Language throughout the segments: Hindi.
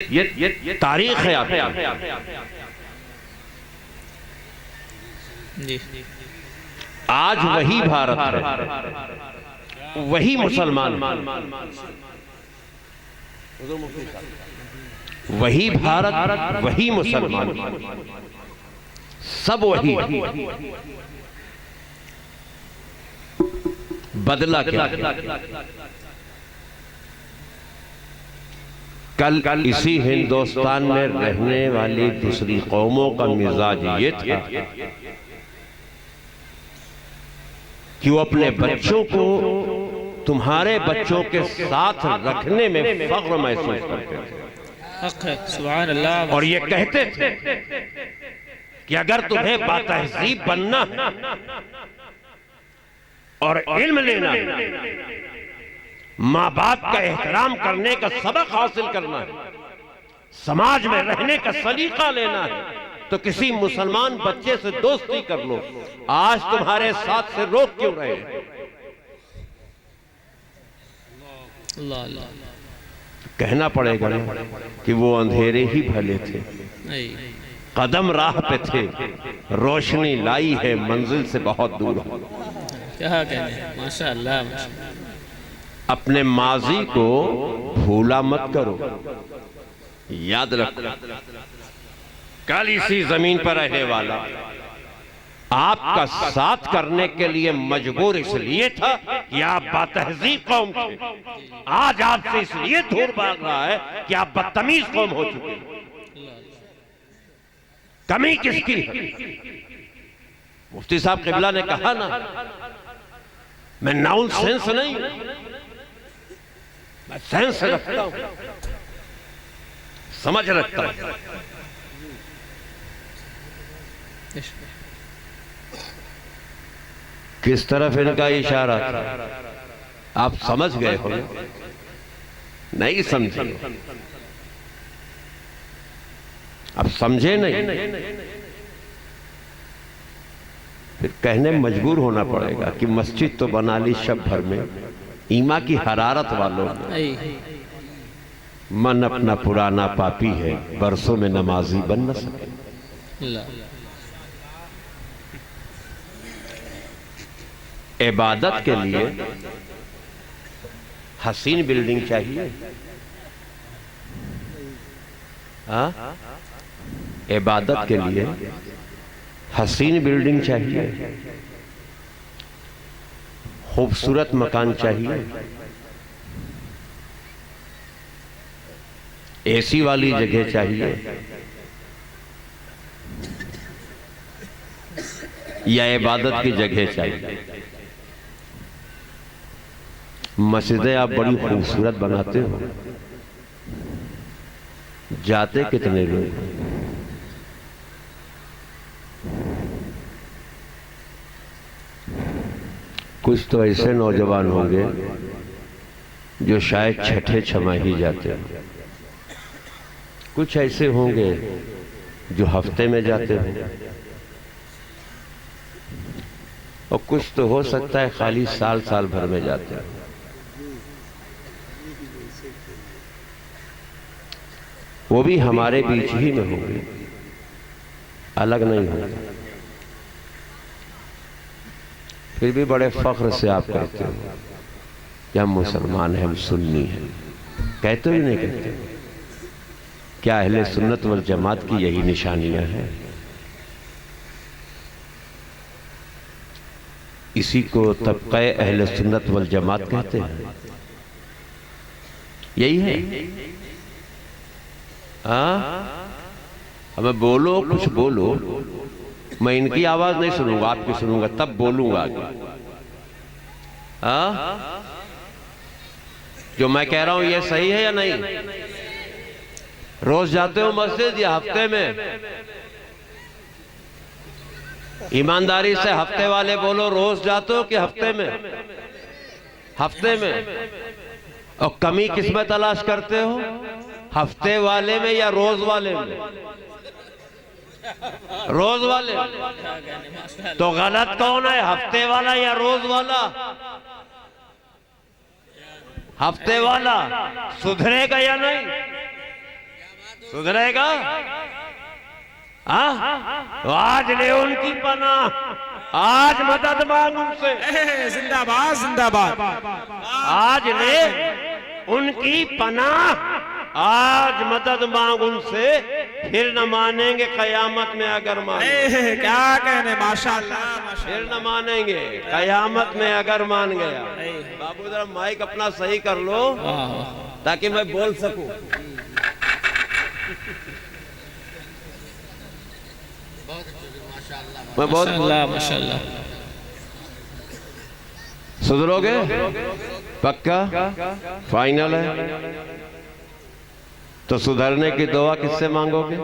ये तारीख है आपकी। जी। आज वही भारत है, वही मुसलमान, वही भारत, वही मुसलमान, सब वही। बदला क्या? कल इसी हिंदुस्तान में रहने वाली दूसरी कौमों का मिजाज ये था कि वो अपने बच्चों को तुम्हारे बच्चों के साथ रखने में फख्र महसूस करते थे। हक है, सुभान अल्लाह। और ये कहते थे कि अगर तुम्हें बातहज़ीब बनना और इल्म लेना, माँ बाप का एहतराम करने का सबक हासिल करना है, समाज में रहने का सलीका लेना है, तो किसी मुसलमान बच्चे से दोस्ती कर लो। आज तुम्हारे साथ से रोक क्यों रहे हैं? अल्लाह अल्लाह। कहना पड़ेगा ना कि वो अंधेरे ही भले थे, नहीं। कदम राह पे थे, रोशनी लाई है मंजिल से बहुत दूर। क्या कहने, माशा अल्लाह, माशा। अपने माजी को भूला मत करो, याद रखो कल इसी जमीन पर रहने वाला आपका साथ करने के लिए मजबूर इसलिए था कि आप बातहज़ीब कौम थे। आज आपसे इसलिए दूर भाग रहा है कि आप बदतमीज कौम हो चुके हैं। कमी किसकी है? मुफ्ती साहब क़िबला ने कहा ना, मैं नाउन सेंस नहीं, मैं सेंस रखता हूं, समझ रखता हूं। किस तरफ इनका इशारा था आप समझ गए हो? नहीं समझे? अब समझे नहीं, फिर कहने मजबूर होना पड़ेगा कि मस्जिद तो बना ली शब भर में, ईमा की हरारत वालों ने। मन अपना पुराना पापी है, बरसों में नमाजी बन न सके। इबादत के लिए हसीन बिल्डिंग चाहिए। हाँ, इबादत के लिए हसीन बिल्डिंग चाहिए, खूबसूरत मकान चाहिए, एसी वाली जगह चाहिए, या इबादत की जगह चाहिए। मस्जिदें आप बड़ी खूबसूरत बनाते हो, जाते कितने लोग? कुछ तो ऐसे नौजवान होंगे जो शायद छठे छमाही जाते हैं, कुछ ऐसे होंगे जो हफ्ते में जाते हैं, और कुछ तो हो सकता है खाली साल साल भर में जाते हैं। वो भी हमारे बीच ही में होंगे, अलग नहीं होंगे। फिर भी बड़े फख्र से आप कहते हो कि हम मुसलमान हैं, हम सुन्नी हैं। कहते ही नहीं कहते? क्या अहले सुन्नत वल जमात की यही निशानियां हैं? इसी को तबक़े अहले सुन्नत वल जमात कहते हैं। यही है। हमें बोलो, कुछ बोलो, मैं इनकी आवाज नहीं सुनूंगा, आपकी सुनूंगा, तब बोलूंगा आगे। जो मैं कह रहा हूं ये सही है या नहीं? रोज जाते हो मस्जिद या हफ्ते में? ईमानदारी से हफ्ते वाले बोलो, रोज जाते हो कि हफ्ते में? हफ्ते में। और कमी किस में तलाश करते हो? हफ्ते वाले में या रोज वाले में? रोज वाले। तो गलत कौन है, हफ्ते वाला या रोज वाला? हफ्ते वाला सुधरेगा या नहीं? सुधरेगा? तो आज ले उनकी पनाह, आज मदद मांग उनसे। जिंदाबाद जिंदाबाद। आज ले उनकी पनाह, आज मदद मांग उनसे, फिर न मानेंगे कयामत में अगर माने। क्या कहने, माशाअल्लाह। फिर न मानेंगे कयामत में अगर मान गया। बाबू जरा माइक अपना सही कर लो ताकि मैं बोल सकूं। मैं बहुत माशाअल्लाह। सुधरोगे? पक्का? फाइनल है? तो सुधरने की दुआ किससे मांगोगे?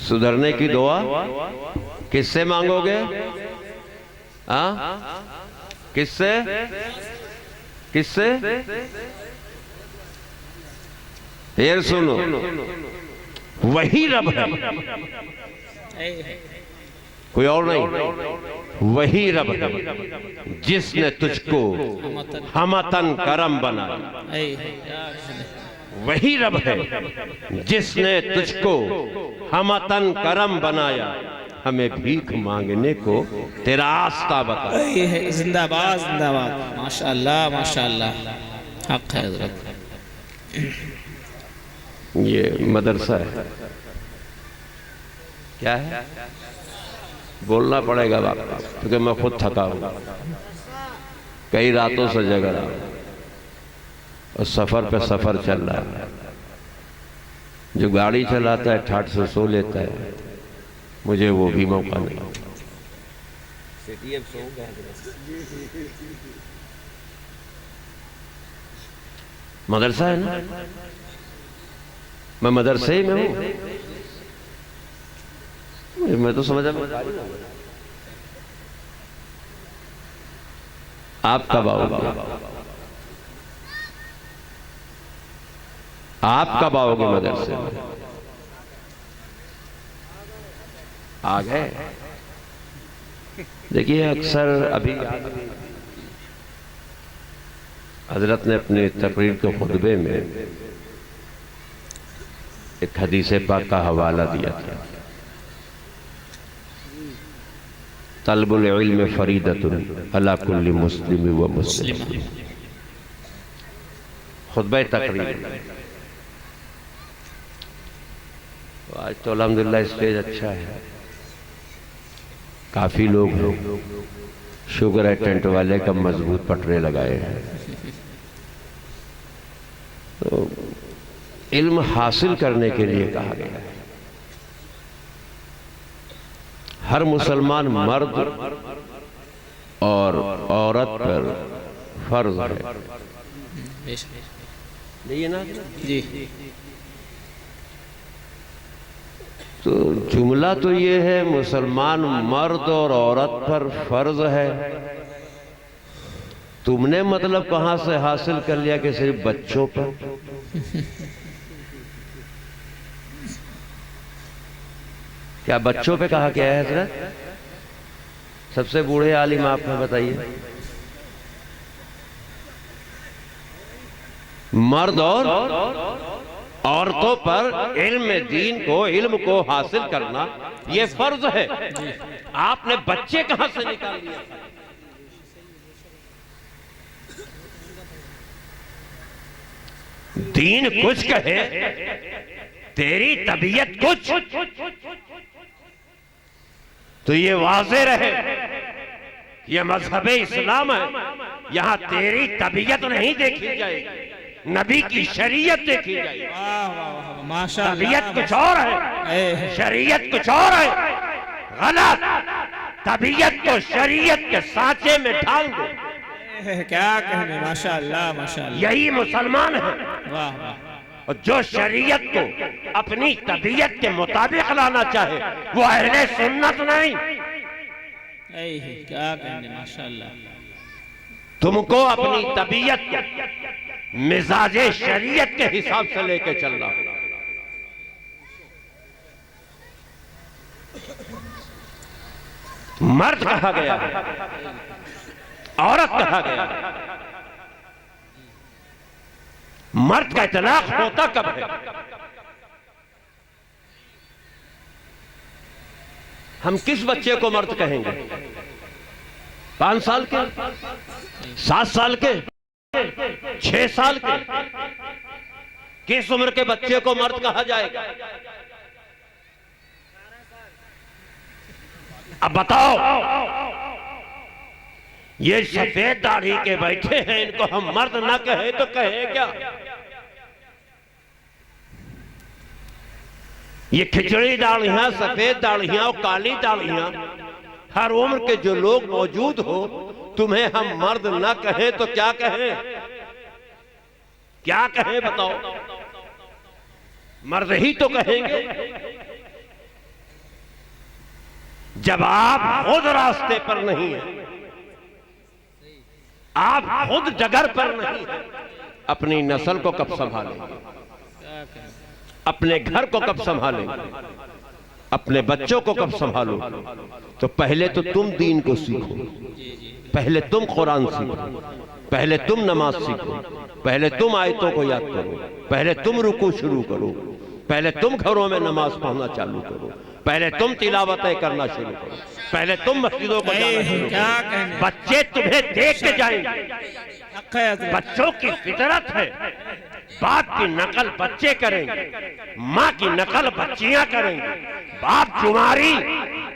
सुधरने की दुआ किससे मांगोगे? किससे? किससे? फिर सुनो, वही रब है, कोई और नहीं। वही रब है जिसने तुझको हमतन करम बनाया। वही रब है जिसने तुझको हमतन करम बनाया। हमें भीख मांगने को तेरा आस्था बता। जिंदाबाद जिंदाबाद। माशाअल्लाह माशाअल्लाह। हक है हज़रत। ये मदरसा है। क्या है? बोलना पड़ेगा बाप, क्योंकि मैं खुद थका हूं, कई रातों से जग रहा हूं और सफर पे सफर चल रहा है। जो गाड़ी चलाता है ठाठ से सो लेता है, मुझे वो भी मौका नहीं। मदरसा है ना, मैं मदरसे ही में हूं। मैं तो समझा आप कब आओगे? आप कब आओगे मदरसे में? आ गए? देखिए अक्सर अभी हजरत ने अपने तकरीर के खुतबे में एक हदीस पाक का हवाला दिया था। तलबुल इल्म फरीदतुन अला कुल्ली मुस्लिम व मुस्लिम। खुतबा तकरीर। तो आज तो अल्हम्दुलिल्लाह स्टेज अच्छा है, काफी लोग हैं। शुक्र है टेंट वाले का मजबूत पटरे लगाए हैं। तो इल्म हासिल करने के लिए कहा गया है। हर मुसलमान मर्द और औरत पर फर्ज है। नहीं है ना जी। तो जुमला तो ये है, मुसलमान मर्द और औरत पर फर्ज है। तुमने मतलब कहां से हासिल कर लिया कि सिर्फ बच्चों पर? क्या बच्चों पे कहा क्या है हजरत? सबसे बूढ़े आलिम आप में बताइए। मर्द और औरतों पर इल्म को हासिल करना ये फर्ज है। आपने बच्चे कहां से निकाल लिया? दीन कुछ कहे, तेरी तबीयत कुछ, तो ये वाज़े रहे ये मजहबे इस्लाम है। यहां तेरी तबीयत नहीं देखी जाएगी, नबी की शरीयत देखी जाएगी। माशाअल्लाह। तबीयत कुछ और है, शरीयत कुछ और है। गलत। तबीयत को शरीयत के सांचे में ढाल दो। क्या कहने, माशाअल्लाह माशाअल्लाह। यही मुसलमान है। वाह वाह। और जो शरीयत को अपनी तबीयत के मुताबिक लाना चाहे वो अहले सुन्नत नहीं। क्या कहने, माशाअल्लाह। तुमको अपनी तबीयत को मिजाजे शरीयत के हिसाब से लेके चलना। मर्द कहा गया है, औरत कहा गया है। मर्द का इतलाक होता कब है? हम किस बच्चे को मर्द कहेंगे? 5 साल के, 7 साल के, 6 साल के? किस उम्र के बच्चे को मर्द कहा जाएगा? अब बताओ, ये सफेद दाढ़ी के बैठे हैं, इनको हम मर्द ना कहे तो कहे क्या? ये खिचड़ी दाढ़ियां, सफेद दाढ़ियां और काली दाढ़ियां, हर उम्र के जो लोग मौजूद हो, तुम्हें हम मर्द ना कहें तो क्या कहें? क्या कहें बताओ? मर्द ही तो कहेंगे। जब आप खुद रास्ते पर नहीं है, आप खुद डगर पर नहीं है, अपनी नस्ल को कब संभालेंगे? अपने घर को कब संभालेंगे? अपने बच्चों को कब संभालोगे? तो पहले तो तुम दीन को सीखो, पहले तुम कुरान सीखो, पहले तुम नमाज सीखो, पहले तुम आयतों को याद करो, पहले तुम रुकू शुरू करो, पहले तुम घरों में नमाज पढ़ना चालू करो, पहले तुम तिलावतें करना शुरू करो, पहले तुम मस्जिदों को जाना शुरू करो। बच्चे तुम्हें देख के जाएंगे। बच्चों की फितरत है, बाप की नकल बच्चे करेंगे, माँ की नकल बच्चियां करेंगे। बाप जुमारी,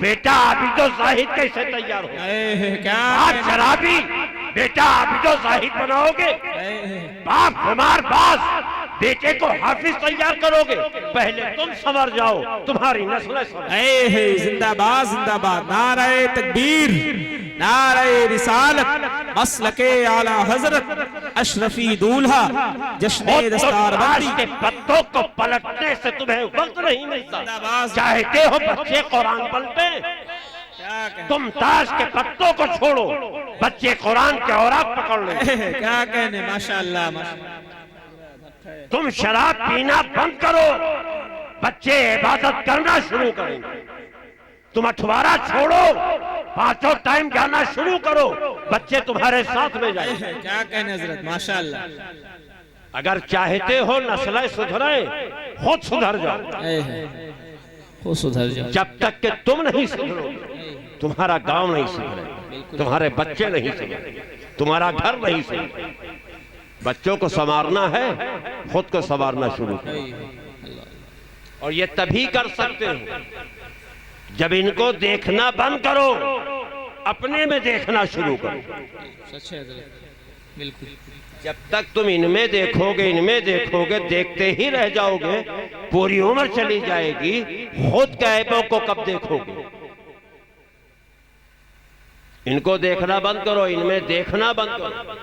बेटा अभी तो जाहिद कैसे तैयार हो? बाप शराबी, बेटा अभी तो जाहिद बनाओगे। बाप खुमार बाज, बेटे को हाफिज तैयार करोगे। पहले तुम संवर जाओ, तुम्हारी नस्लें संवर। जिंदाबाद जिंदाबाद, नारे तकबीर, नारे रिसालत, मसलके आला हजरत, अशरफी दूल्हा, जश्ने दस्तारबंदी के पत्तों को पलटने से तुम्हें वक्त नहीं मिलता। चाहते हो बच्चे कुरान पलटे? तुम ताश के पत्तों को छोड़ो, बच्चे कुरान के औरात पकड़ लो। क्या कहने, माशाअल्लाह। तुम शराब पीना बंद करो, बच्चे इबादत करना शुरू करेंगे। तुम अठवारा छोड़ो, 5 टाइम जाना शुरू करो, बच्चे तुम्हारे साथ में जाएंगे। क्या कहने हजरत, माशाअल्लाह। अगर चाहते हो नस्लें सुधरे, खुद सुधर जाओ, खुद सुधर जाओ। जब तक कि तुम नहीं सुधरोगे, तुम्हारा गांव नहीं सुधरेगा, तुम्हारे बच्चे नहीं सुधरेंगे, तुम्हारा घर नहीं सुधरेगा। बच्चों को संवारना है, खुद को संवारना शुरू करो। और ये तभी कर सकते हो जब इनको देखना बंद करो, अपने में देखना शुरू करो। बिल्कुल। जब तक तुम इनमें देखोगे, इनमें देखोगे, देखते ही रह जाओगे, पूरी उम्र चली जाएगी, खुद के ऐबों को कब देखोगे? इनको देखना बंद करो, इनमें देखना बंद करो।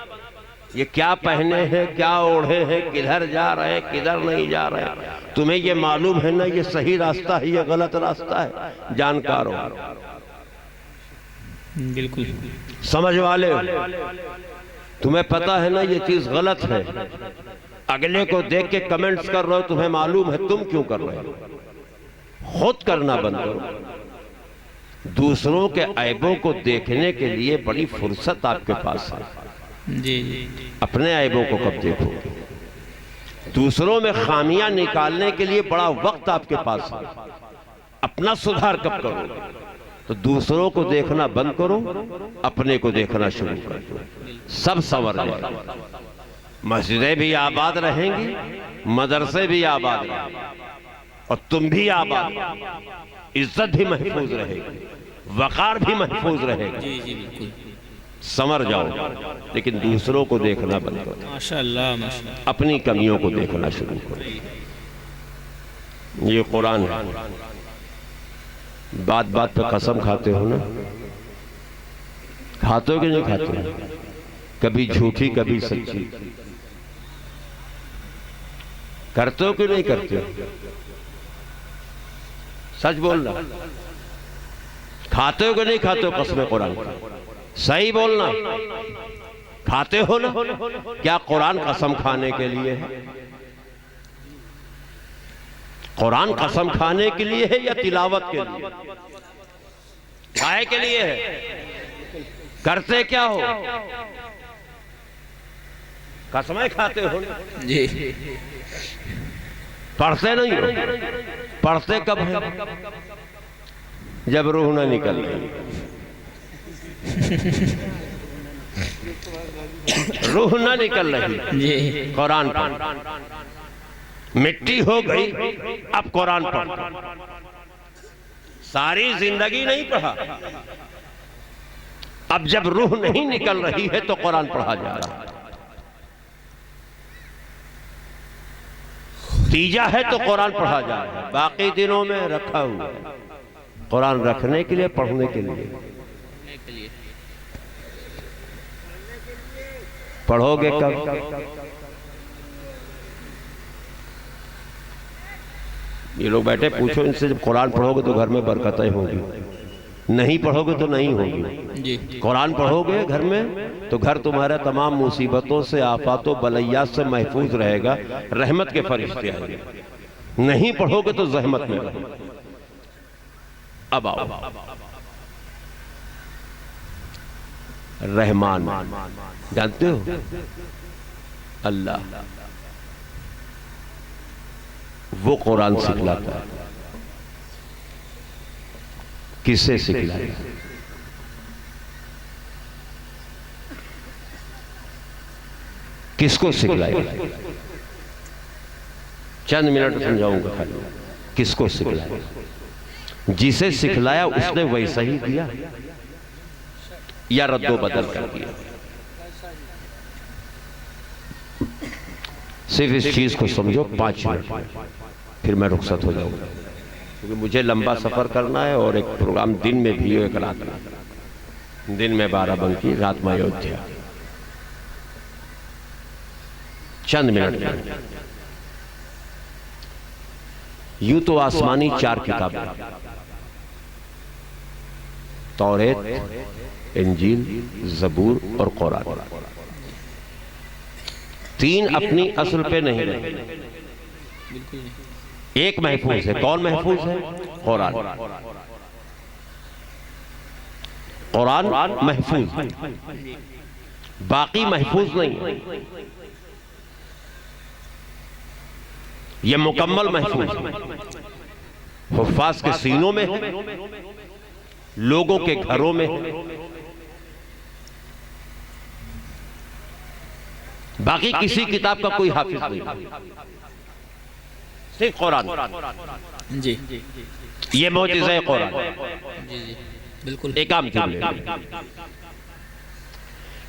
ये क्या पहने हैं, क्या ओढ़े हैं, किधर जा रहे हैं, किधर नहीं जा रहे हैं, तुम्हें ये मालूम है ना ये सही रास्ता है, ये गलत रास्ता है? जानकार हो, बिल्कुल समझ वाले हो, तुम्हें पता है ना ये चीज गलत है। अगले को देख के कमेंट्स कर रहे हो, तुम्हें मालूम है तुम क्यों कर रहे हो। खुद करना बंद करो। दूसरों के ऐबों को देखने के लिए बड़ी फुर्सत आपके पास है, जी। अपने ऐबों को कब देखोगे? दूसरों में खामियां निकालने के लिए बड़ा वक्त आपके पास है, अपना सुधार कब करोगे? तो दूसरों को देखना बंद करो, अपने को देखना शुरू करो, सब संवर जाएगा। मस्जिदें भी आबाद रहेंगी, मदरसे भी आबाद रहेंगे, और तुम भी आबाद, इज्जत भी महफूज रहेगी, वकार भी महफूज रहेगा। जी जी बिल्कुल। संवर जाओ, लेकिन दूसरों को देखना बंद करो, माशाअल्लाह माशाअल्लाह। अपनी कमियों को देखना शुरू करो। ये कुरान है। बात बात पे कसम खाते हो ना, खाते हो कि नहीं खाते हो? कभी झूठी कभी सच्ची, करते हो कि नहीं करते हो? सच बोलना, खाते हो कि नहीं खाते हो कसम कुरान? सही बोलना, खाते हो ना? क्या कुरान कसम खाने के लिए है? कुरान कसम खाने के लिए है या तिलावत के लिए? खाए के लिए है? करते क्या हो? कसमें खाते हो ना? जी पढ़ते नहीं हो? पढ़ते कब है? जब रूह ना निकल रही। रूह ना निकल रही, जी कुरान पढ़। मिट्टी हो गई, अब कुरान पढ़। सारी जिंदगी नहीं पढ़ा, अब जब रूह नहीं निकल रही है तो कुरान पढ़ा जा रहा है। तीजा है तो कुरान पढ़ा जा रहा है, बाकी दिनों में रखा हुआ है। कुरान रखने के लिए, पढ़ने के लिए। पढ़ोगे कब? ये लोग बैठे, पूछो इनसे, जब कुरान पढ़ोगे तो घर में बरकतें होंगी, नहीं पढ़ोगे तो नहीं होगी। जी कुरान पढ़ोगे घर में तो घर तुम्हारा तमाम मुसीबतों से, आफातों, बलैयात से महफूज रहेगा, रहमत के फरिश्ते आएंगे। नहीं पढ़ोगे तो जहमत में रहोगे। अब आओ, रहमान जानते हो? अल्लाह, वो कुरान सिखलाता है। किससे सिखलाया? किसको सिखलाया? चंद मिनट समझाऊंगा खाली। किसको सिखलाया? जिसे सिखलाया उसने वैसा ही दिया या रद्दो बदल कर दिया? सिर्फ इस चीज को समझो 5 मिनट, फिर मैं रुखसत हो जाऊंगा, क्योंकि मुझे लंबा सफर करना है और एक प्रोग्राम दिन में भी, एक रात में। दिन में बाराबंकी, रात में अयोध्या। चंद मिनट में यूं तो आसमानी 4 किताबें, तौरेत, इंजील, जबूर और कुरान, 3 अपनी असल पे नहीं रहे, एक महफूज है। कौन महफूज है? कुरान। कुरान महफूज है, बाकी महफूज नहीं है। यह मुकम्मल महफूज है, हुफ्फाज के सीनों में है, लोगों के घरों में है। बाकी किसी किताब का कोई हाफिज नहीं, सिर्फ कुरान। जी ये मौजिज़ा कुरान। जी जी बिल्कुल। एक आम चीज ले।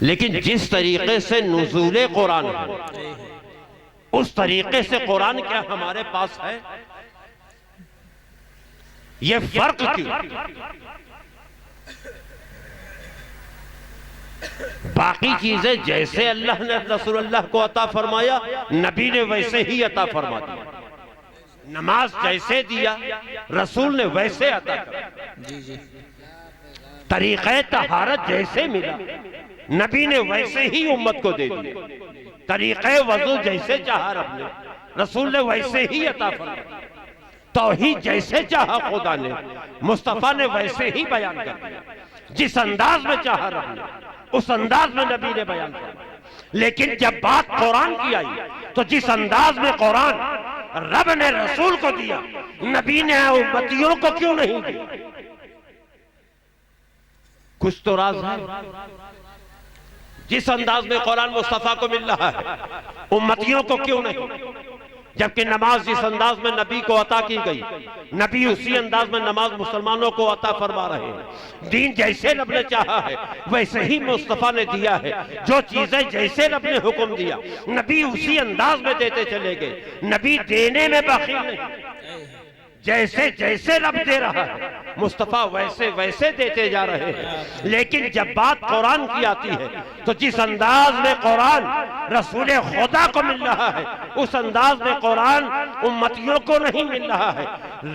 लेकिन जिस तरीके से नुज़ूले कुरान है, उस तरीके से कुरान क्या हमारे पास है? ये फर्क क्यों? बाकी चीजें जैसे अल्लाह ने रसूलुल्लाह को अता फरमाया, नबी ने वैसे ही अता फरमा दिया। नमाज जैसे दिया, रसूल ने वैसे अता किया। जी जी तरीक़े तहारत जैसे मिला, नबी ने वैसे ही उम्मत को दे दिया। तरीक़े वज़ू जैसे चाहा रब ने, रसूल ने वैसे ही अता फरमाया। तौहीद जैसे चाहा खुदा ने, मुस्तफ़ा ने वैसे ही बयान कर दिया। जिस अंदाज में चाहा रब ने, उस अंदाज में नबी ने बयान किया। लेकिन जब बात कुरान की आई, तो जिस अंदाज में कुरान रब ने रसूल को दिया, नबी ने उम्मतियों को क्यों नहीं दिया? कुछ तो राज है। जिस अंदाज में कुरान मुस्तफा को मिल रहा है, उम्मतियों को क्यों नहीं? जबकि नमाज जिस अंदाज में नबी को अता की गई, नबी उसी अंदाज में नमाज मुसलमानों को अता फरमा रहे हैं। दीन जैसे रब ने चाहा है वैसे ही मुस्तफा ने दिया है। जो चीजें जैसे रब ने हुक्म दिया, नबी उसी अंदाज में देते चले गए। नबी देने में बखील नहीं, जैसे जैसे रब दे रहा है मुस्तफा वैसे वैसे देते जा रहे हैं। लेकिन जब बात कुरान की आती है, तो जिस अंदाज में कुरान रसूल खुदा को मिल रहा है, उस अंदाज में कुरान उम्मतियों को नहीं मिल रहा है।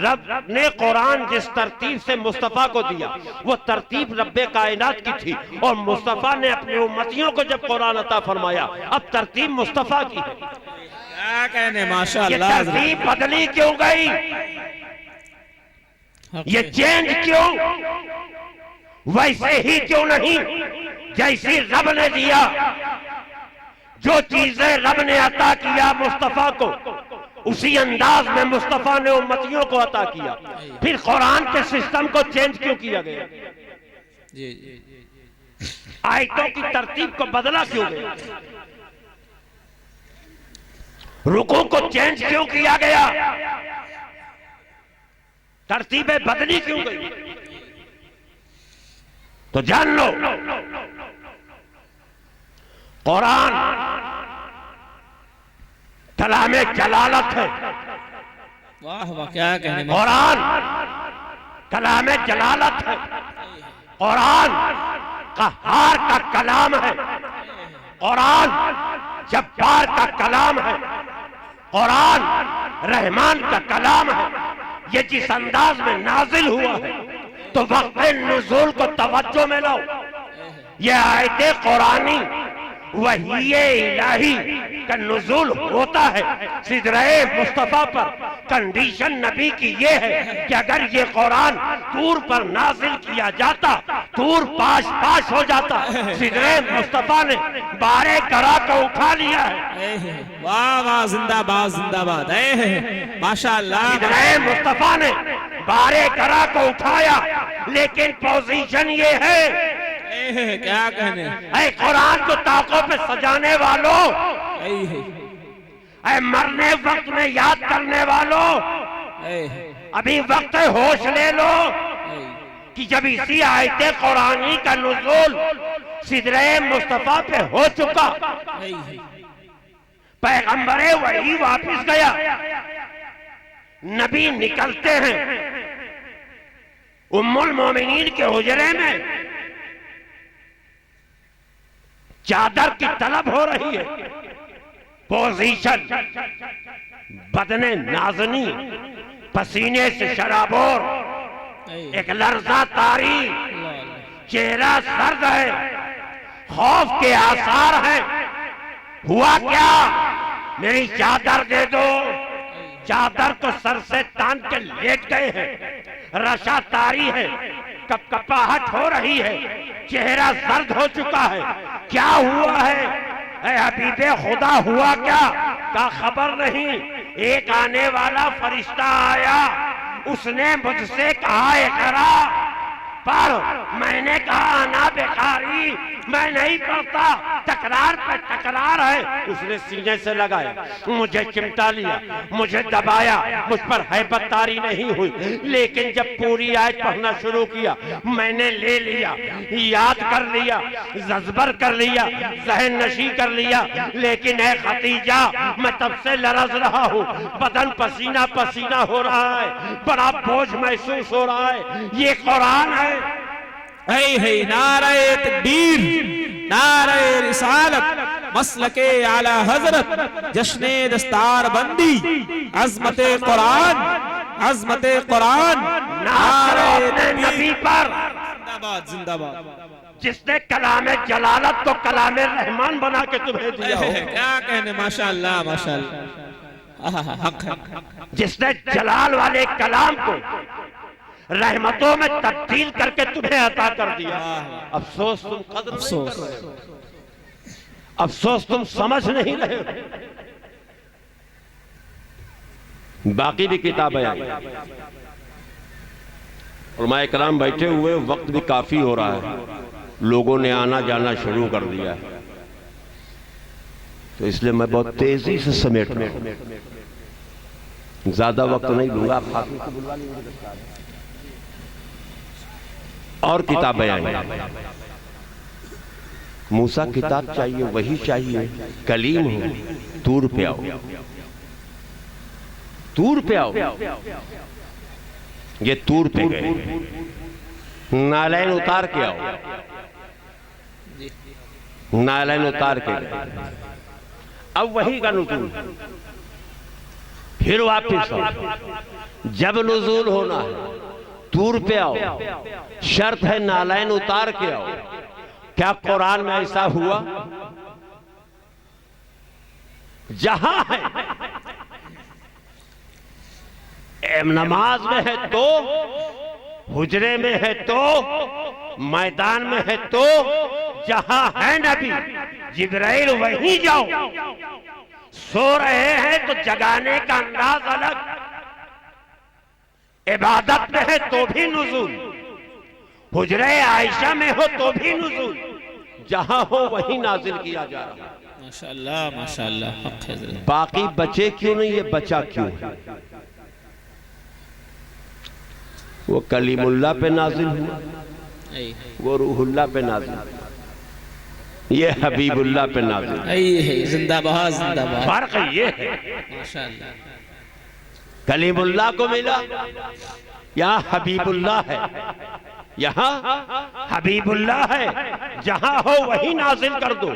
रब ने कुरान जिस तरतीब से मुस्तफा को दिया, वो तरतीब रब्बे कायनात की थी, और मुस्तफा ने अपनी उम्मतियों को जब कुरान अता फरमाया, अब तरतीब मुस्तफा की है। क्या कहने, माशाअल्लाह। तरतीब बदली क्यों गई? ये चेंज क्यों? वैसे ही क्यों नहीं जैसी रब ने दिया, जो चीजें रब ने अता किया मुस्तफा को, उसी अंदाज में मुस्तफा ने उम्मतियों को अता किया। फिर कुरान के सिस्टम को चेंज क्यों किया गया? जी जी आयतों की तरतीब को बदला क्यों गया? रुकू को चेंज क्यों किया गया? तरतीबें बदली क्यों गई? तो जान लो, कुरान कलामे जलालत है। वाह वाह, क्या कहने। कुरान कलामे जलालत है। कुरान कहार का कलाम है। कुरान जब्बार का कलाम है। कुरान रहमान का कलाम है। ये जिस अंदाज में नाजिल हुआ है, तो वक्त नुज़ूल को तवज्जो में लो। ये आयते कुरानी वहीये इलाही का नुज़ूल होता है सिदरे मुस्तफा पर। कंडीशन नबी की ये है कि अगर ये कुरान तूर पर नाजिल किया जाता, तूर पाश पाश हो जाता। सिदरे मुस्तफा ने बारे करा को उठा लिया है। वाह वाह, जिंदाबाद जिंदाबाद, माशाअल्लाह। सिदरे मुस्तफा ने बारे करा को उठाया, लेकिन पोजीशन ये है, क्या कहने। ऐ कुरान को ताकों पे सजाने वालों, ऐ मरने वक्त में याद करने वालों, अभी वक्त है होश ले लो कि जब इसी आयते कुरानी का नुज़ूल सिदरे मुस्तफा पे हो चुका, पैगंबरे वही वापिस गया, नबी निकलते हैं उम्मुल मोमिनीन के हुजरे में, चादर की तलब हो रही है। पोजीशन बदने नाजनी, पसीने से शराबोर, एक लर्जा तारी, चेहरा सर्द है, खौफ के आसार हैं। हुआ क्या? मेरी चादर दे दो। चादर को सर से तान के लेट गए हैं। रशा तारी है, कपकपाहट हो रही है, चेहरा सर्द हो चुका है। क्या हुआ है? ऐ हबीबे खुदा, हुआ क्या? का खबर नहीं। एक आने वाला फरिश्ता आया, उसने मुझसे कहा इकरा, पर मैंने कहा ना बेकारी, मैं नहीं पढ़ता। तकरार पे तकरार है। उसने सीने से लगाया, मुझे चिमटा लिया, मुझे दबाया, मुझ पर हैबत तारी नहीं हुई। लेकिन जब पूरी आयत पढ़ना शुरू किया, मैंने ले लिया, याद कर लिया, जज्बर कर लिया, जहन नशी कर लिया। लेकिन है खतीजा, मैं तब से लरज रहा हूँ, बदन पसीना पसीना हो रहा है, बड़ा बोझ महसूस हो रहा है। ये कुरान है। नारे तकबीर, नारे रिसालत, मसलके आला हजरत, जश्ने दस्तार बंदी, अजमते कुरान, अजमते कुरान, नारे नबी पर जिंदाबाद जिंदाबाद। जिसने कलामे जलालत को कलामे रहमान बना के तुम्हें दिया हो। क्या कहने, माशाअल्लाह माशाअल्लाह, हक है। जिसने जलाल वाले कलाम को रहमतों में तब्दील करके तुम्हें अता कर दिया। अफसोस तुम कदर नहीं कर रहे हो, अफसोस तुम समझ नहीं रहे हो। बाकी भी किताबें आई, उलमाए कराम बैठे हुए, वक्त भी काफी हो रहा है, लोगों ने आना जाना शुरू कर दिया है, तो इसलिए मैं बहुत तेजी से समेट रहा हूं, ज्यादा वक्त नहीं दूंगा। आप और किताबें आई। मूसा किताब चाहिए, वही चाहिए, कलीम हो, तूर पे आओ, तूर पे आओ। ये तूर पे गए, नालैन उतार के आओ, नालैन उतार के गए। अब वही का नुज़ूल, फिर वापिस आओ। जब नुज़ूल होना है तूर पे आओ, शर्त है नालैन उतार के आओ। क्या कुरान में ऐसा हुआ? जहां है, नमाज में है तो, हुजरे में है तो, मैदान में है तो, जहां है नबी जिब्राइल वहीं जाओ, सो रहे हैं तो जगाने का अंदाज अलग, इबादत में है तो भी नुज़ूल, हुजरे आयशा में हो तो भी नुज़ूल, जहां हो वहीं नाजिल किया जा रहा है। माशाअल्लाह माशाअल्लाह, हक है हज़रत। बाकी बचे क्यों नहीं, ये बचा क्यों है? वो कलीमुल्लाह पे नाजिल हुआ, वो रूहुल्लाह पे नाजिल, ये हबीबुल्लाह पे नाजिल। जिंदाबाद जिंदाबाद। फर्क ये है, माशाअल्लाह। कलीमुल्लाह को मिला, यहाँ हबीबुल्लाह है, यहाँ हबीबुल्लाह है, जहां हो वहीं नाजिल कर दो।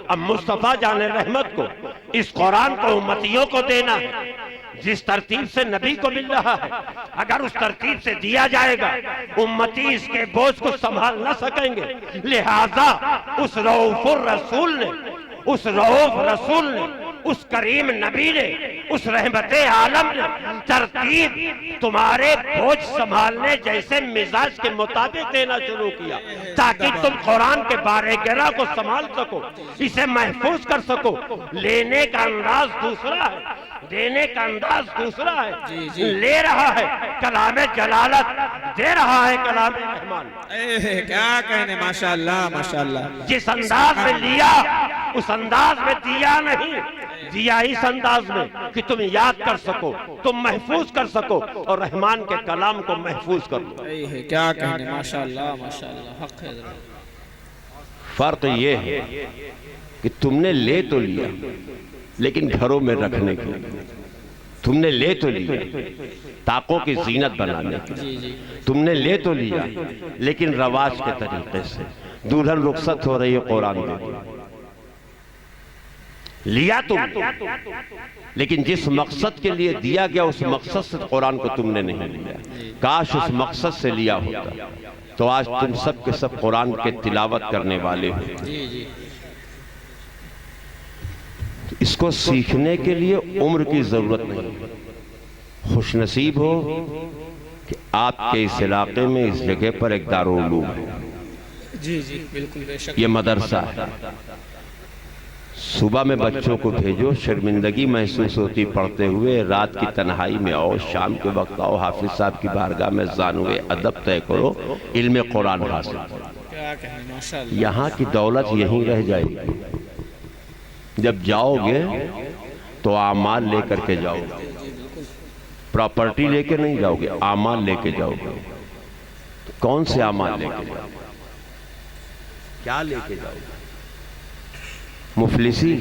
अब मुस्तफा जाने रहमत को, इस कुरान को उम्मतियों को देना है, जिस तरतीब से नबी को मिल रहा है, अगर उस तरतीब से दिया जाएगा उम्मती इसके बोझ को संभाल न सकेंगे। लिहाजा उस रऊफुर रसूल ने, उस रऊफ रसूल ने, उस करीम नबी ने, उस रहमते आलम ने तरतीब तुम्हारे बोझ संभालने जैसे मिजाज के मुताबिक देना शुरू किया, ताकि तुम कुरान के बारे गिरा को संभाल सको, इसे महफूज कर सको। लेने का अंदाज दूसरा है, देने का अंदाज दूसरा है। ले रहा है कलामे जलालत, दे रहा है कलामे रहमान। क्या कहने, माशाअल्लाह माशाअल्लाह। जिस अंदाज में लिया उस अंदाज में दिया नहीं, दिया इस अंदाज में कि तुम याद कर सको, तुम महफूज कर सको और रहमान के कलाम को महफूज कर लो। क्या कहने, माशाअल्लाह माशाअल्लाह, हक है। फर्क ये है कि तुमने ले तो लिया, लेकिन घरों में रखने के लिए। तुमने ले तो लिया ताकों की जीनत बनाने के लिए, तुमने ले तो लिया, लेकिन रवाज के तरीके से। दुल्हन रुखसत हो रही है, कुरान दे लिया तुमने, लेकिन जिस मकसद के लिए दिया गया उस मकसद से कुरान को तुमने नहीं लिया। काश उस मकसद से लिया होता तो आज तुम सब के सब कुरान के तिलावत करने वाले हो। इसको सीखने के लिए उम्र की जरूरत नहीं। खुशनसीब हो कि आपके इस इलाके में, इस जगह पर एक दारुल उलूम है। जी जी बिल्कुल, बेशक। ये मदरसा है। सुबह में बच्चों को भेजो, शर्मिंदगी महसूस होती पढ़ते हुए, रात की तन्हाई में आओ, शाम के वक्त आओ, हाफिज साहब की बारगाह में ज़ानुए अदब तय करो, इल्म कुरान हासिल करो। यहाँ की दौलत यहीं रह जाएगी। जब जाओगे तो आमाल लेकर के जाओगे, प्रॉपर्टी लेके नहीं जाओगे, आमाल लेके जाओगे। तो कौन से आमाल लेके जाओगे, क्या लेके जाओगे? मुफलिसी,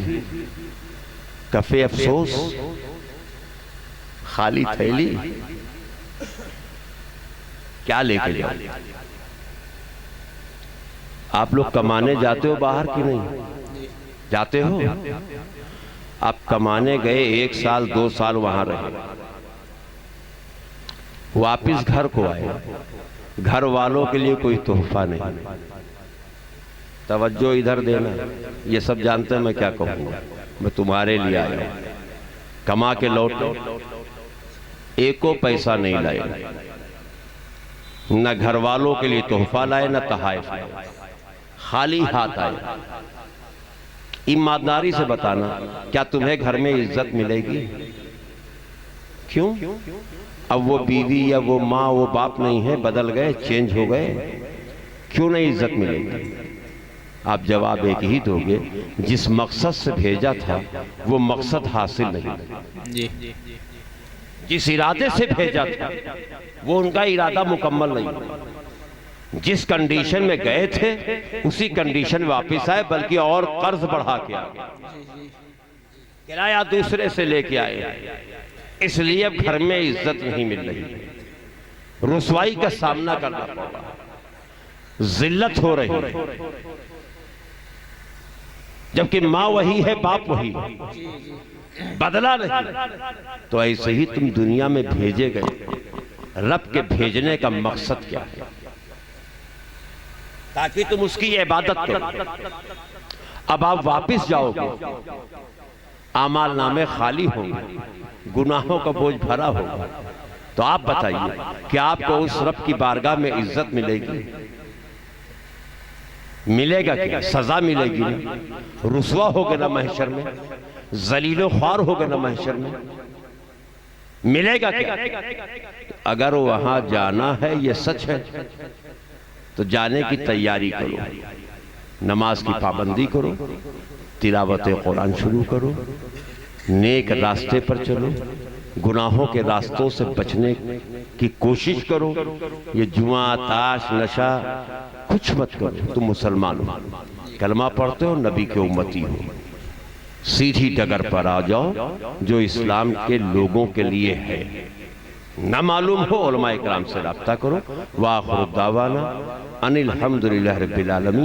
कफे अफसोस, खाली थैली, क्या लेके जाओगे? आप लोग कमाने जाते हो बाहर की नहीं जाते हो? आप कमाने गए, 1 साल 2 साल वहां रहे, वापिस घर को आए, घर वालों के लिए कोई तोहफा नहीं। तवज्जो इधर देना, ये सब जानते हैं मैं क्या कहूँगा। मैं तुम्हारे लिए आया हूँ, कमा के लौटे, एको पैसा नहीं लाए, न घर वालों के लिए तोहफा लाए, न तहाइफ लाए, खाली हाथ आए। ईमानदारी से बताना, क्या तुम्हें घर में इज्जत मिलेगी? क्यों? अब वो बीवी या वो माँ, वो बाप नहीं है, बदल गए, चेंज हो गए, क्यों नहीं इज्जत मिलेगी? आप जवाब एक ही दोगे, जिस मकसद से भेजा था वो मकसद हासिल नहीं, जिस इरादे से भेजा था वो उनका इरादा मुकम्मल नहीं। जिस कंडीशन में गए थे उसी कंडीशन में वापस आए, बल्कि और कर्ज बढ़ा के आ गए, किराया दूसरे से लेके आए। इसलिए अब घर में इज्जत नहीं मिल रही, रुसवाई का सामना करना पड़ रहा, जिल्लत हो रही है। जबकि माँ वही है, बाप वही है, बदला नहीं। तो ऐसे ही तुम दुनिया में भेजे गए, रब के भेजने का मकसद क्या है? ताकि तुम उसकी इबादत करो। अब आप वापस जाओगे, आमाल नामे खाली होंगे, गुनाहों का बोझ भरा होगा, तो आप बताइए कि आपको उस रब की बारगाह में इज्जत मिलेगी? मिलेगा क्या? सजा मिलेगी ना, रुसवा होगा ना महशर में, जलीलो ख्वार होगा ना महशर में, मिलेगा क्या? अगर वहां जाना है, ये सच है, तो जाने की तैयारी करो, नमाज की पाबंदी करो, तिलावत कुरान शुरू करो, नेक रास्ते पर चलो, गुनाहों के रास्तों से बचने की कोशिश करो। ये जुआ, ताश, नशा कुछ मत करो। तुम मुसलमान हो, कलमा पढ़ते हो, नबी के उम्मती हो, सीधी डगर पर आ जाओ जो इस्लाम के लोगों के लिए है। न मालूम हो, उलमा इकराम से राब्ता करो। वाखिर दावाना अनिल हम्दुलिल्लाहि रब्बिल आलमीन।